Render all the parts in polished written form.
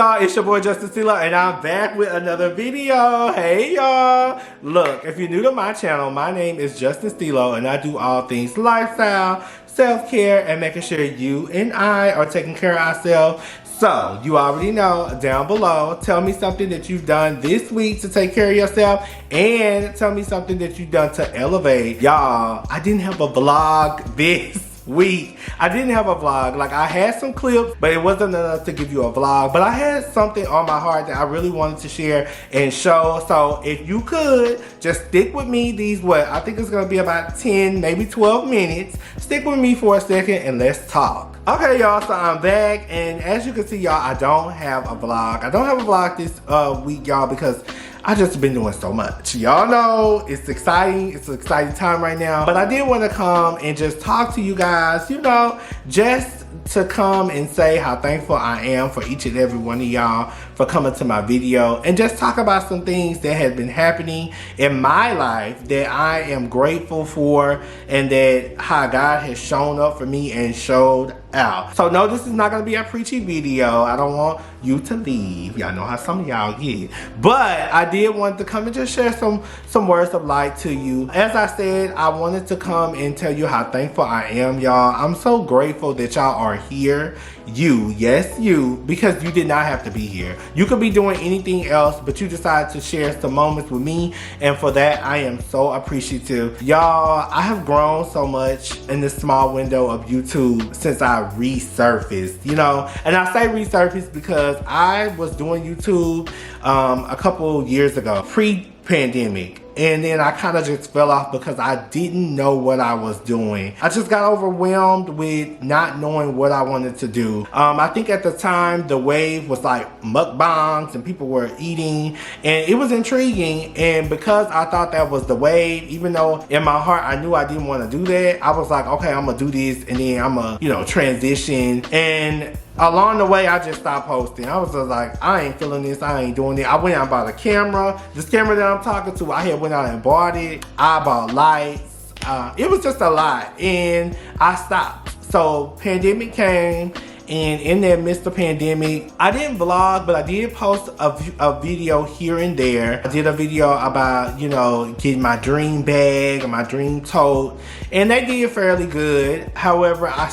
y'all? It's your boy JUSTINSTEELO and I'm back with another video. Hey y'all. Look, if you're new to my channel, my name is JUSTINSTEELO and I do all things lifestyle, self-care, and making sure you and I are taking care of ourselves. So, you already know, down below, tell me something that you've done this week to take care of yourself and tell me something that you've done to elevate. Y'all, I didn't have a vlog this week. I didn't have a vlog. Like, I had some clips, but it wasn't enough to give you a vlog. But I had something on my heart that I really wanted to share and show. So if you could just stick with me these, I think it's gonna be about 10, maybe 12 minutes. Stick with me for a second and let's talk. Okay, y'all, so I'm back, and as you can see, y'all, I don't have a vlog. I don't have a vlog this week, y'all, because I just been doing so much. Y'all know it's exciting. It's an exciting time right now. But I did want to come and just talk to you guys, you know, just to come and say how thankful I am for each and every one of y'all for coming to my video and just talk about some things that have been happening in my life that I am grateful for, and that how God has shown up for me and showed out. So no, this is not going to be a preachy video. I don't want you to leave. Y'all know how some of y'all get. But I did want to come and just share some words of light to you. As I said, I wanted to come and tell you how thankful I am, y'all. I'm so grateful that y'all are here. You, yes you, because you did not have to be here. You could be doing anything else, but you decided to share some moments with me, and for that I am so appreciative. Y'all, I have grown so much in this small window of YouTube since I resurfaced, you know. And I say resurfaced because I was doing YouTube a couple years ago, pre-pandemic. And then I kind of just fell off because I didn't know what I was doing. I just got overwhelmed with not knowing what I wanted to do. I think at the time the wave was like mukbangs and people were eating, and it was intriguing. And because I thought that was the wave, even though in my heart I knew I didn't want to do that, I was like, okay, I'm gonna do this, and then I'm gonna, you know, transition. And along the way, I just stopped posting. I was just like, I ain't feeling this, I ain't doing it. I went out and bought a camera. This camera that I'm talking to, I had went out and bought it. I bought lights. It was just a lot, and I stopped. So pandemic came, and in that midst of pandemic, I didn't vlog, but I did post a video here and there. I did a video about, you know, getting my dream bag and my dream tote, and they did fairly good. However, I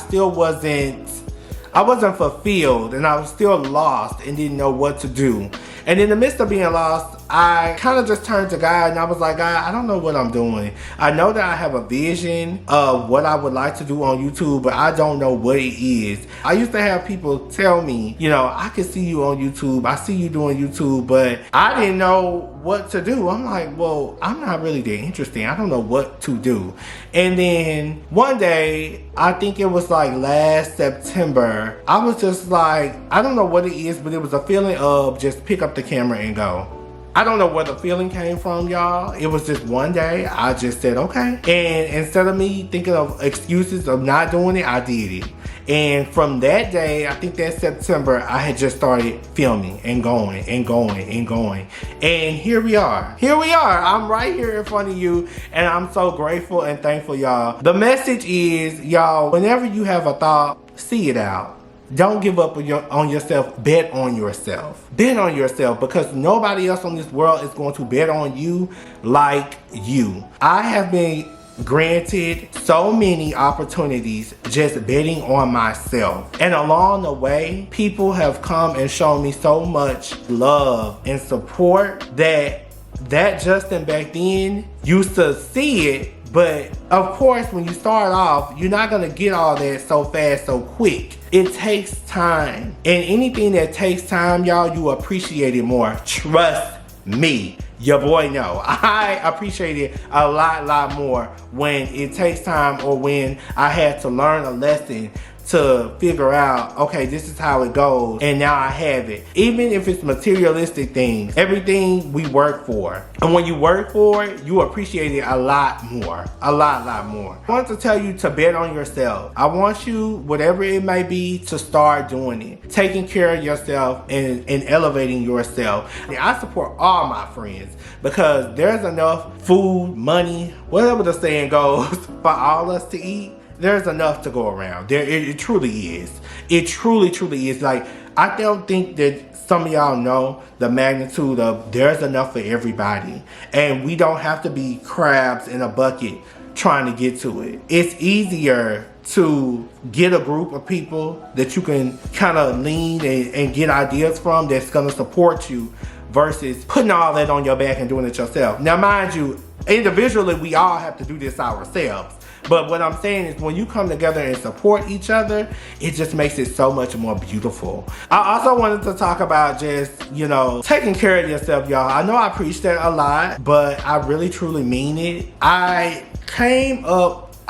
wasn't fulfilled, and I was still lost and didn't know what to do. And in the midst of being lost, I kind of just turned to God, and I was like, God, I don't know what I'm doing. I know that I have a vision of what I would like to do on YouTube, but I don't know what it is. I used to have people tell me, you know, I can see you on YouTube. I see you doing YouTube, but I didn't know what to do. I'm like, well, I'm not really that interesting. I don't know what to do. And then one day, I think it was like last September, I was just like, I don't know what it is, but it was a feeling of just pick up the camera and go. I don't know where the feeling came from, y'all. It was just one day, I just said, okay. And instead of me thinking of excuses of not doing it, I did it. And from that day, I think that September, I had just started filming and going and going and going. And here we are. Here we are. I'm right here in front of you, and I'm so grateful and thankful, y'all. The message is, y'all, whenever you have a thought, see it out. Don't give up on yourself. Bet on yourself. Bet on yourself, because nobody else on this world is going to bet on you like you. I have been granted so many opportunities just betting on myself. And along the way, people have come and shown me so much love and support that Justin back then used to see it. But of course, when you start off, you're not gonna get all that so fast, so quick. It takes time. And anything that takes time, y'all, you appreciate it more. Trust me. Your boy know. I appreciate it a lot more when it takes time, or when I had to learn a lesson to figure out, okay, this is how it goes, and now I have it. Even if it's materialistic things, everything we work for. And when you work for it, you appreciate it a lot more. A lot more. I want to tell you to bet on yourself. I want you, whatever it may be, to start doing it. Taking care of yourself and elevating yourself. And I support all my friends, because there's enough food, money, whatever the saying goes, for all us to eat. There's enough to go around. It truly is. It truly is. Like, I don't think that some of y'all know the magnitude of there's enough for everybody. And we don't have to be crabs in a bucket trying to get to it. It's easier to get a group of people that you can kind of lean and get ideas from that's gonna support you versus putting all that on your back and doing it yourself. Now mind you, individually we all have to do this ourselves. But what I'm saying is when you come together and support each other, it just makes it so much more beautiful. I also wanted to talk about just, you know, taking care of yourself, y'all. I know I preach that a lot, but I really truly mean it. I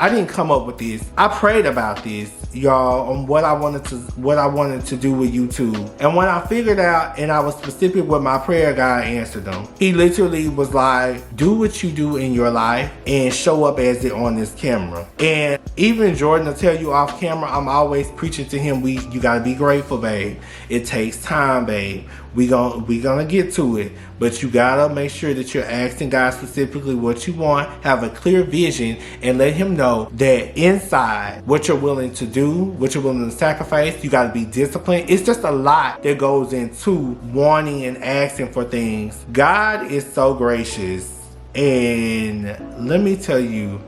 didn't come up with this. I prayed about this, y'all, on what I wanted to do with YouTube. And when I figured out and I was specific with my prayer, God answered them. He literally was like, do what you do in your life and show up as it on this camera. And even Jordan will tell you off camera, I'm always preaching to him, you gotta be grateful, babe. It takes time, babe. We gonna get to it, but you gotta make sure that you're asking God specifically what you want, have a clear vision, and let him know that inside what you're willing to do, what you're willing to sacrifice, you gotta be disciplined. It's just a lot that goes into wanting and asking for things. God is so gracious, and let me tell you,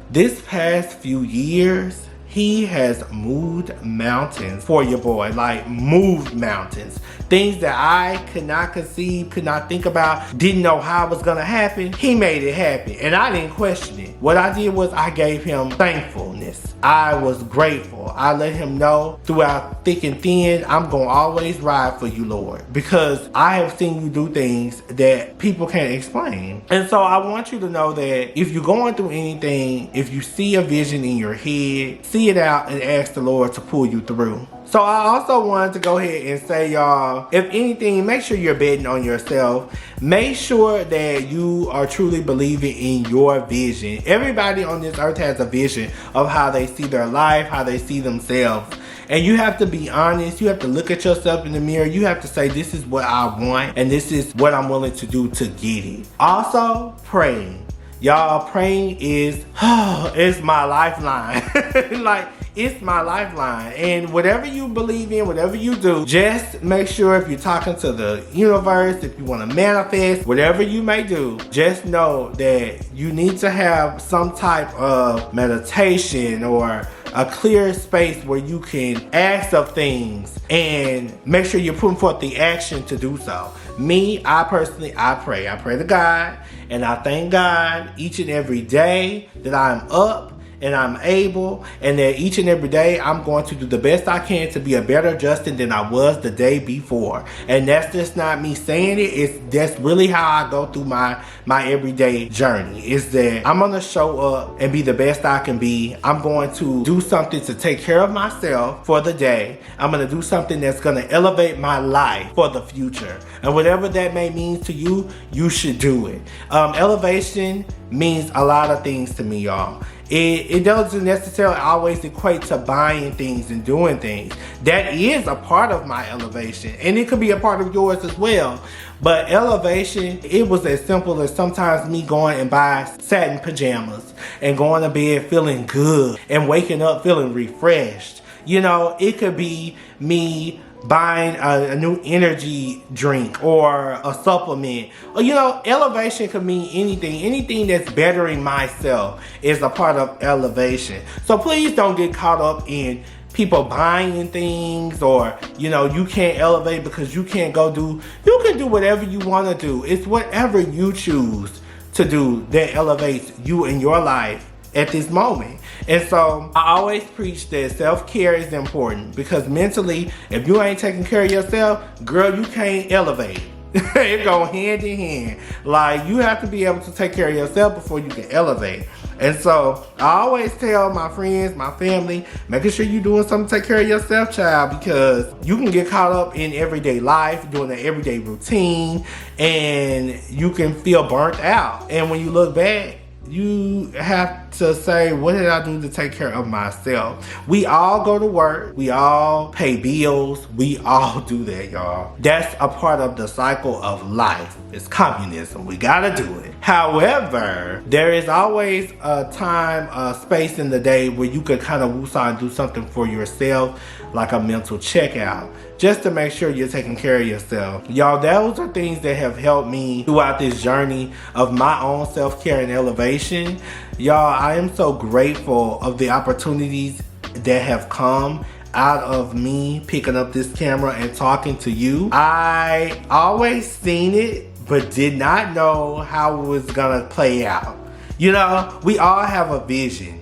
this past few years, he has moved mountains for your boy, like moved mountains. Things that I could not conceive, could not think about, didn't know how it was gonna happen. He made it happen and I didn't question it. What I did was I gave him thankfulness. I was grateful. I let him know throughout thick and thin, I'm gonna always ride for you, Lord, because I have seen you do things that people can't explain. And so I want you to know that if you're going through anything, if you see a vision in your head, see it out and ask the Lord to pull you through. So I also wanted to go ahead and say, y'all, if anything, make sure you're betting on yourself. Make sure that you are truly believing in your vision. Everybody on this earth has a vision of how they see their life, how they see themselves. And you have to be honest. You have to look at yourself in the mirror. You have to say, this is what I want and this is what I'm willing to do to get it. Also, praying. Y'all, praying is, it's my lifeline. Like, it's my lifeline. And whatever you believe in, whatever you do, just make sure if you're talking to the universe, if you want to manifest, whatever you may do, just know that you need to have some type of meditation or a clear space where you can ask of things and make sure you're putting forth the action to do so. Me, I personally, I pray to God, and I thank God each and every day that I'm up and I'm able, and that each and every day I'm going to do the best I can to be a better Justin than I was the day before. And that's just not me saying it, that's really how I go through my everyday journey, is that I'm gonna show up and be the best I can be. I'm going to do something to take care of myself for the day. I'm gonna do something that's gonna elevate my life for the future. And whatever that may mean to you, you should do it. Elevation means a lot of things to me, y'all. It doesn't necessarily always equate to buying things and doing things. That is a part of my elevation, and it could be a part of yours as well. But elevation, it was as simple as sometimes me going and buying satin pajamas and going to bed feeling good and waking up feeling refreshed. You know, it could be me buying a new energy drink or a supplement. Or, you know, elevation could mean anything. Anything that's bettering myself is a part of elevation. So please don't get caught up in people buying things, or, you know, you can't elevate because you can't go do, you can do whatever you want to do. It's whatever you choose to do that elevates you in your life at this moment. And so I always preach that self-care is important, because mentally, if you ain't taking care of yourself, girl, you can't elevate. It go hand in hand. Like, you have to be able to take care of yourself before you can elevate. And so I always tell my friends, my family, making sure you're doing something to take care of yourself, child, because you can get caught up in everyday life, doing the everyday routine, and you can feel burnt out. And when you look back, you have to say, what did I do to take care of myself? We all go to work. We all pay bills. We all do that, y'all. That's a part of the cycle of life. It's communism. We gotta do it. However, there is always a time, a space in the day where you could kind of woosah and do something for yourself. like a mental checkout, just to make sure you're taking care of yourself. Y'all, those are things that have helped me throughout this journey of my own self-care and elevation. Y'all, I am so grateful of the opportunities that have come out of me picking up this camera and talking to you. I always seen it, but did not know how it was gonna play out. You know, we all have a vision.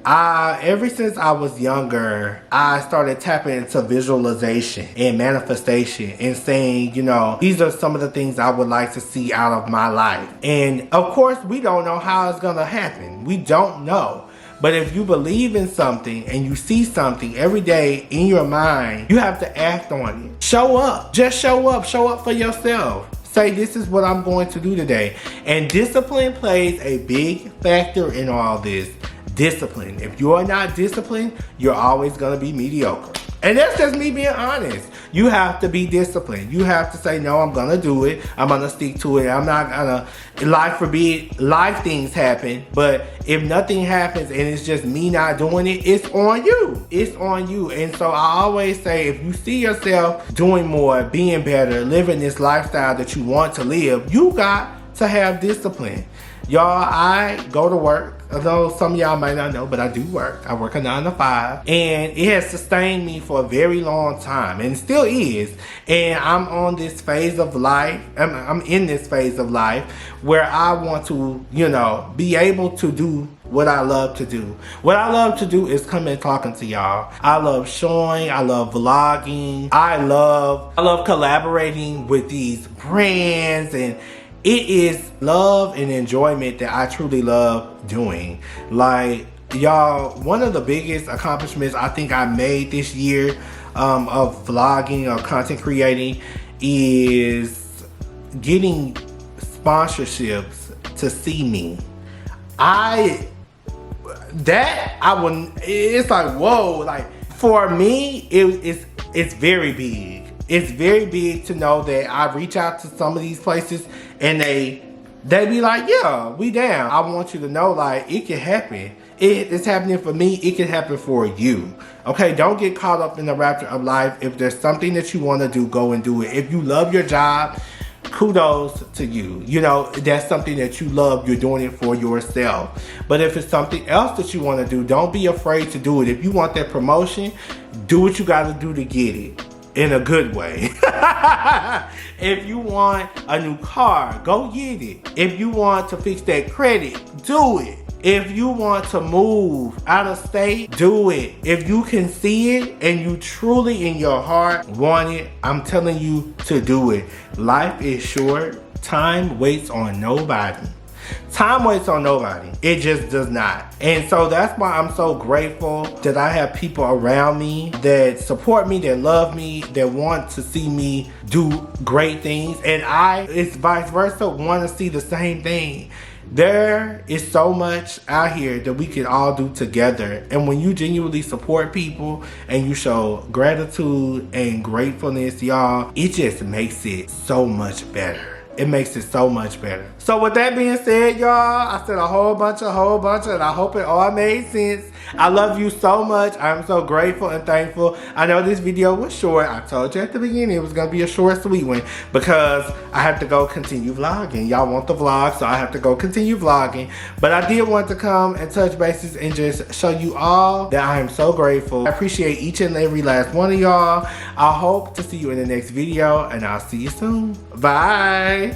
Ever since I was younger, I started tapping into visualization and manifestation and saying, you know, these are some of the things I would like to see out of my life. And of course, we don't know how it's gonna happen. We don't know. But if you believe in something and you see something every day in your mind, you have to act on it. Show up. Just show up. Show up for yourself. Say, this is what I'm going to do today. And discipline plays a big factor in all this. Discipline. If you are not disciplined, you're always going to be mediocre. And that's just me being honest. You have to be disciplined. You have to say, no, I'm going to do it. I'm going to stick to it. I'm not going to, life forbid, life things happen. But if nothing happens and it's just me not doing it, it's on you. It's on you. And so I always say, if you see yourself doing more, being better, living this lifestyle that you want to live, you got to have discipline. Y'all, I go to work. Although some of y'all might not know, but I do work. I work a 9 to 5. And it has sustained me for a very long time. And still is. And I'm on this phase of life. I'm in this phase of life where I want to, you know, be able to do what I love to do. What I love to do is come and talking to y'all. I love showing. I love vlogging. I love collaborating with these brands, and it is love and enjoyment that I truly love doing. Like, y'all, one of the biggest accomplishments I think I made this year of vlogging or content creating is getting sponsorships to see me. It's like, whoa, like, for me, it's very big. It's very big to know that I reach out to some of these places and they be like, yeah, we down. I want you to know, like, it can happen. It's happening for me. It can happen for you. Okay, don't get caught up in the rapture of life. If there's something that you want to do, go and do it. If you love your job, kudos to you. You know, that's something that you love. You're doing it for yourself. But if it's something else that you want to do, don't be afraid to do it. If you want that promotion, do what you got to do to get it. In a good way. If you want a new car, go get it. If you want to fix that credit, do it. If you want to move out of state, do it. If you can see it and you truly in your heart want it, I'm telling you to do it. Life is short. Time waits on nobody. Time waits on nobody. It just does not. And so that's why I'm so grateful that I have people around me that support me, that love me, that want to see me do great things. And it's vice versa, want to see the same thing. There is so much out here that we can all do together. And when you genuinely support people and you show gratitude and gratefulness, y'all, it just makes it so much better. It makes it so much better. So with that being said, y'all, I said a whole bunch, and I hope it all made sense. I love you so much. I'm so grateful and thankful. I know this video was short. I told you at the beginning it was gonna be a short, sweet one because I have to go continue vlogging. Y'all want the vlog, so I have to go continue vlogging. But I did want to come and touch bases and just show you all that I am so grateful. I appreciate each and every last one of y'all. I hope to see you in the next video, and I'll see you soon. Bye.